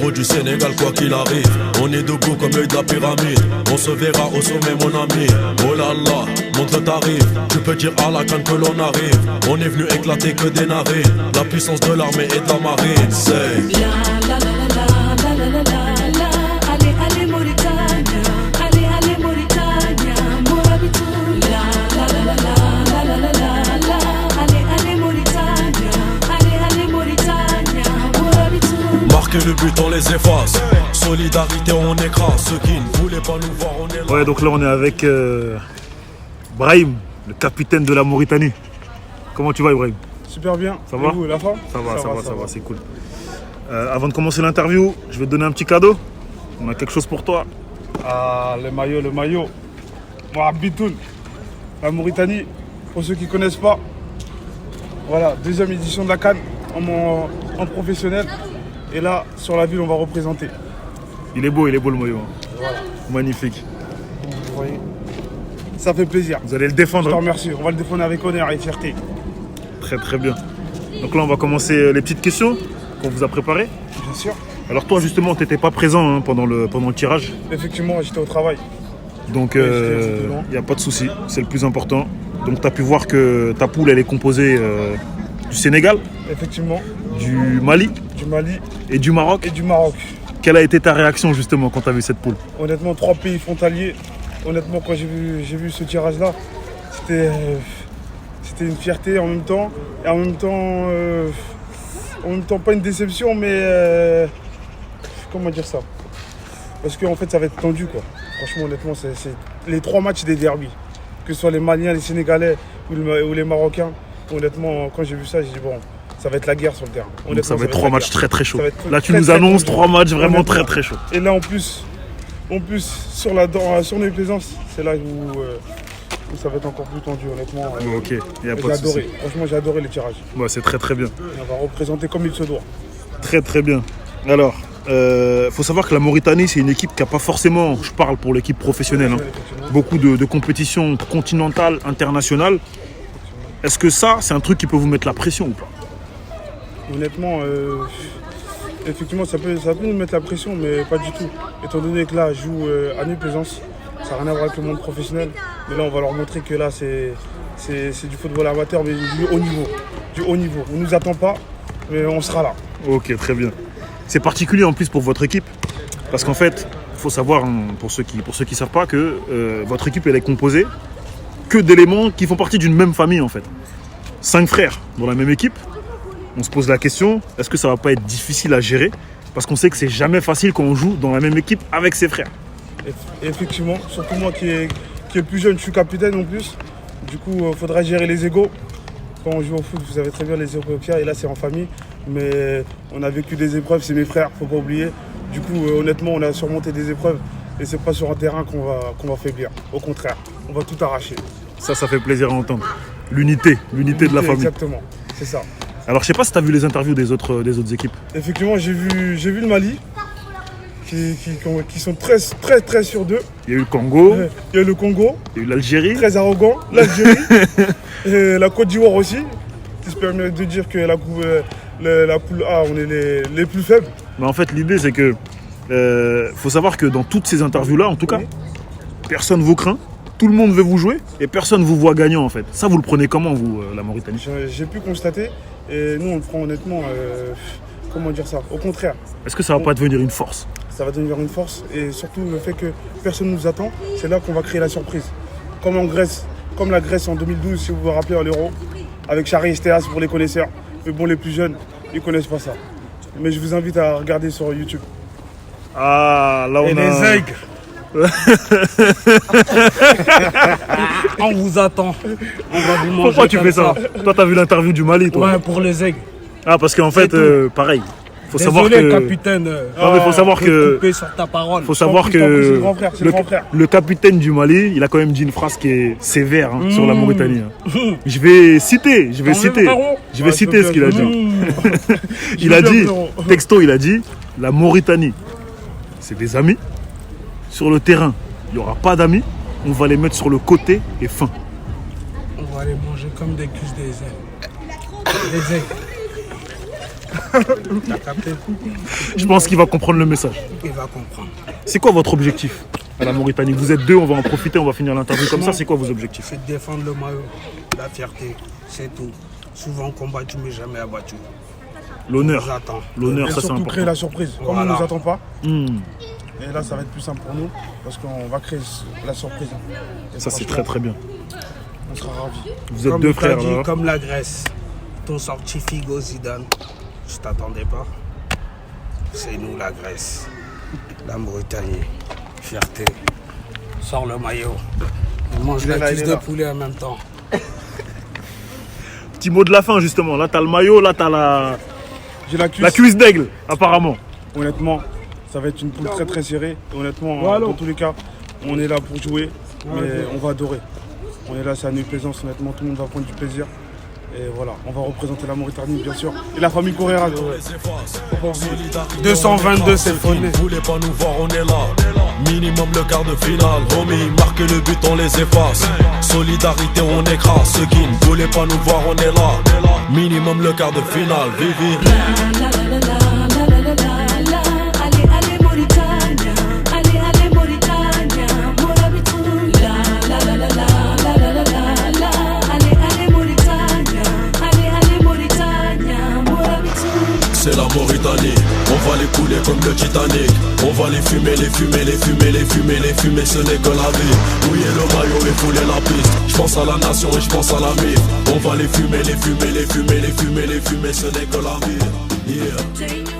héros du Sénégal quoi qu'il arrive. On est debout comme l'œil de la pyramide. On se verra au sommet mon ami. Oh là là, monte le tarif. Tu peux dire à la canne que l'on arrive. On est venu éclater que des narines. La puissance de l'armée et de la marine. C'est la la la la la la la la la. Allez allez Mauritania. Allez allez Mauritania. Morabitou. La la la la la la la la la. Allez allez Mauritania. Allez allez Mauritania. Morabitou. marquer le but, on les efface. Solidarité, on écrase. Ceux qui ne voulaient pas nous voir, on est là. Ouais, donc là on est avec Brahim, le capitaine de la Mauritanie. Comment tu vas, Ibrahim? Super bien. Ça va? Et vous, la forme? Ça va, c'est cool. Avant de commencer l'interview, je vais te donner un petit cadeau. On a quelque chose pour toi. Ah, le maillot. Moi, Bitoun, la Mauritanie, pour ceux qui ne connaissent pas. Voilà, deuxième édition de la CAN en professionnel. Et là, sur la ville, on va représenter. Il est beau le maillot. Voilà. Magnifique. Vous voyez, ça fait plaisir. Vous allez le Je défendre. te Hein? remercie. On va le défendre avec honneur et fierté. Très très bien. Donc là on va commencer les petites questions qu'on vous a préparées. Bien sûr. Alors toi justement tu n'étais pas présent pendant le tirage. Effectivement, j'étais au travail. Donc c'était long. il n'y a pas de souci, c'est le plus important. Donc tu as pu voir que ta poule elle est composée du Sénégal, Effectivement, du Mali du Mali et du Maroc. et du Maroc. Quelle a été ta réaction justement quand tu as vu cette poule? Honnêtement, 3 pays frontaliers. Honnêtement, quand j'ai vu ce tirage-là, c'était une fierté en même temps. Et en même temps, pas une déception, mais comment dire ça? Parce qu'en fait, ça va être tendu, quoi. Franchement, honnêtement, c'est les 3 matchs des derbies. Que ce soit les Maliens, les Sénégalais ou les Marocains. Honnêtement, quand j'ai vu ça, j'ai dit bon, ça va être la guerre sur le terrain. Donc ça va être 3 matchs très très chauds. Ça va être Là tu très, nous très annonces tendu. 3 matchs vraiment Honnêtement. très très chauds. Et là, en plus sur nos plaisances, c'est là où ça va être encore plus tendu, honnêtement. Ok, il n'y a J'ai pas de souci. adoré. Franchement, j'ai adoré les tirages. Ouais, c'est très très bien. Et on va représenter comme il se doit. Très très bien. Alors, faut savoir que la Mauritanie, c'est une équipe qui n'a pas forcément, je parle pour l'équipe professionnelle, hein, Effectivement. beaucoup de compétitions continentales, internationales. Est-ce que ça, c'est un truc qui peut vous mettre la pression ou pas? Honnêtement, effectivement, ça peut nous mettre la pression, mais pas du tout. Étant donné que là, je joue à New Plaisance, ça n'a rien à voir avec le monde professionnel. Mais là, on va leur montrer que là, c'est du football amateur, mais du haut niveau. Du haut niveau. On ne nous attend pas, mais on sera là. Ok, très bien. C'est particulier en plus pour votre équipe, parce qu'en fait, il faut savoir, hein, pour ceux qui ne savent pas, que votre équipe, elle est composée que d'éléments qui font partie d'une même famille en fait. 5 frères dans la même équipe. On se pose la question, est-ce que ça va pas être difficile à gérer? Parce qu'on sait que c'est jamais facile quand on joue dans la même équipe avec ses frères. Et effectivement, surtout moi qui est le plus jeune, je suis capitaine en plus. Du coup, il faudra gérer les égos. Quand on joue au foot, vous savez très bien les égos qu'il y a, et là c'est en famille. Mais on a vécu des épreuves, c'est mes frères, faut pas oublier. Du coup, honnêtement, on a surmonté des épreuves. Et c'est pas sur un terrain qu'on va faiblir. Au contraire, on va tout arracher. Ça fait plaisir à entendre. L'unité de la famille. Exactement, c'est ça. Alors je sais pas si tu as vu les interviews des autres équipes. Effectivement, j'ai vu le Mali, qui sont très sur d'eux. Il y a eu le Congo, Il y a le Congo, il y a eu l'Algérie. très arrogant, l'Algérie, et la Côte d'Ivoire aussi, qui se permet de dire que la poule A, on est les plus faibles. Mais en fait l'idée c'est que faut savoir que dans toutes ces interviews là en tout cas, personne vous craint, tout le monde veut vous jouer et personne vous voit gagnant en fait. Ça vous le prenez comment vous, la Mauritanie? J'ai pu constater, et nous on le prend honnêtement, comment dire ça, au contraire. Est-ce que ça va pas devenir une force? Ça va devenir une force, et surtout le fait que personne ne nous attend, c'est là qu'on va créer la surprise. Comme en Grèce, comme la Grèce en 2012, si vous vous rappelez, à l'Euro, avec Chari Estéas pour les connaisseurs. Mais bon, les plus jeunes, ils ne connaissent pas ça. Mais je vous invite à regarder sur YouTube. Ah, là on Et a... les aigres. On vous attend. On va vous manger. Pourquoi tu comme fais ça? Toi t'as vu l'interview du Mali toi? Ouais, pour les aigres. Ah parce qu'en fait, tout. pareil, faut savoir Désolé, que... capitaine. Non mais faut savoir je vais que... couper sur ta parole. Faut savoir C'est le que grand frère, c'est le grand frère. le capitaine du Mali, il a quand même dit une phrase qui est sévère hein, sur la Mauritanie. hein. Je vais citer Tant mieux, frérot. ce qu'il a s'il te dit. plaît. Il a Je veux dit, bien, frérot. texto, il a dit, la Mauritanie, c'est des amis. Sur le terrain, il n'y aura pas d'amis. On va les mettre sur le côté et fin. On va les manger comme des cuisses des aigres. Les aigres. T'as capté? Je pense qu'il va comprendre le message. Il va comprendre. C'est quoi votre objectif à la Mauritanie? Vous êtes deux, on va en profiter, on va finir l'interview comme ça. C'est quoi vos objectifs? C'est de défendre le maillot, la fierté, c'est tout. Souvent combattu mais jamais abattu. On L'honneur. vous attend. L'honneur, Et ça c'est surtout créer important. la surprise. Comme Voilà. on ne nous attend pas. Hmm. Et là, ça va être plus simple pour nous parce qu'on va créer la surprise. Et Ça c'est franchement, très bien. On sera ravis. Vous êtes Comme deux t'as frères dit, là. comme la Grèce, ton sorti Figo Zidane, je t'attendais pas. C'est nous la Grèce, la Mauritanie, fierté. Sors le maillot. On mange Il est la là, cuisse il est de là. poulet en même temps. Petit mot de la fin justement. Là t'as le maillot, là t'as J'ai la cuisse. la cuisse d'aigle apparemment. Honnêtement, ça va être une poule très très serrée. Et honnêtement, dans tous les cas, on est là pour jouer, mais on va adorer. On est là, c'est à Nuit Plaisance, honnêtement, tout le monde va prendre du plaisir. Et voilà, on va représenter la Mauritanie, bien sûr. Et la famille Correa. 222, c'est fondé. Vous voulez pas nous voir, on est là. Minimum le quart de finale. Homie, marquer le but, on les efface. Solidarité, on écrase. Ceux qui ne voulaient pas nous voir, on est là. Minimum le quart de finale. Vivi. La la la la la la la la. Allez, allez, Mauritania. Allez, allez, Mauritania. Morabitou. La la la la la la la la la. Allez, allez, Mauritania. Allez, allez, Mauritania. Morabitou. C'est la Mauritanie, on va les couler comme le Titanic. On va les fumer, les fumer, les fumer, les fumer, les fumer, ce n'est que la vie. Mouiller le maillot et fouler la piste. Je pense à la nation et je pense à la mif. On va les fumer, les fumer, les fumer, les fumer, les fumer, ce n'est que la vie. Yeah.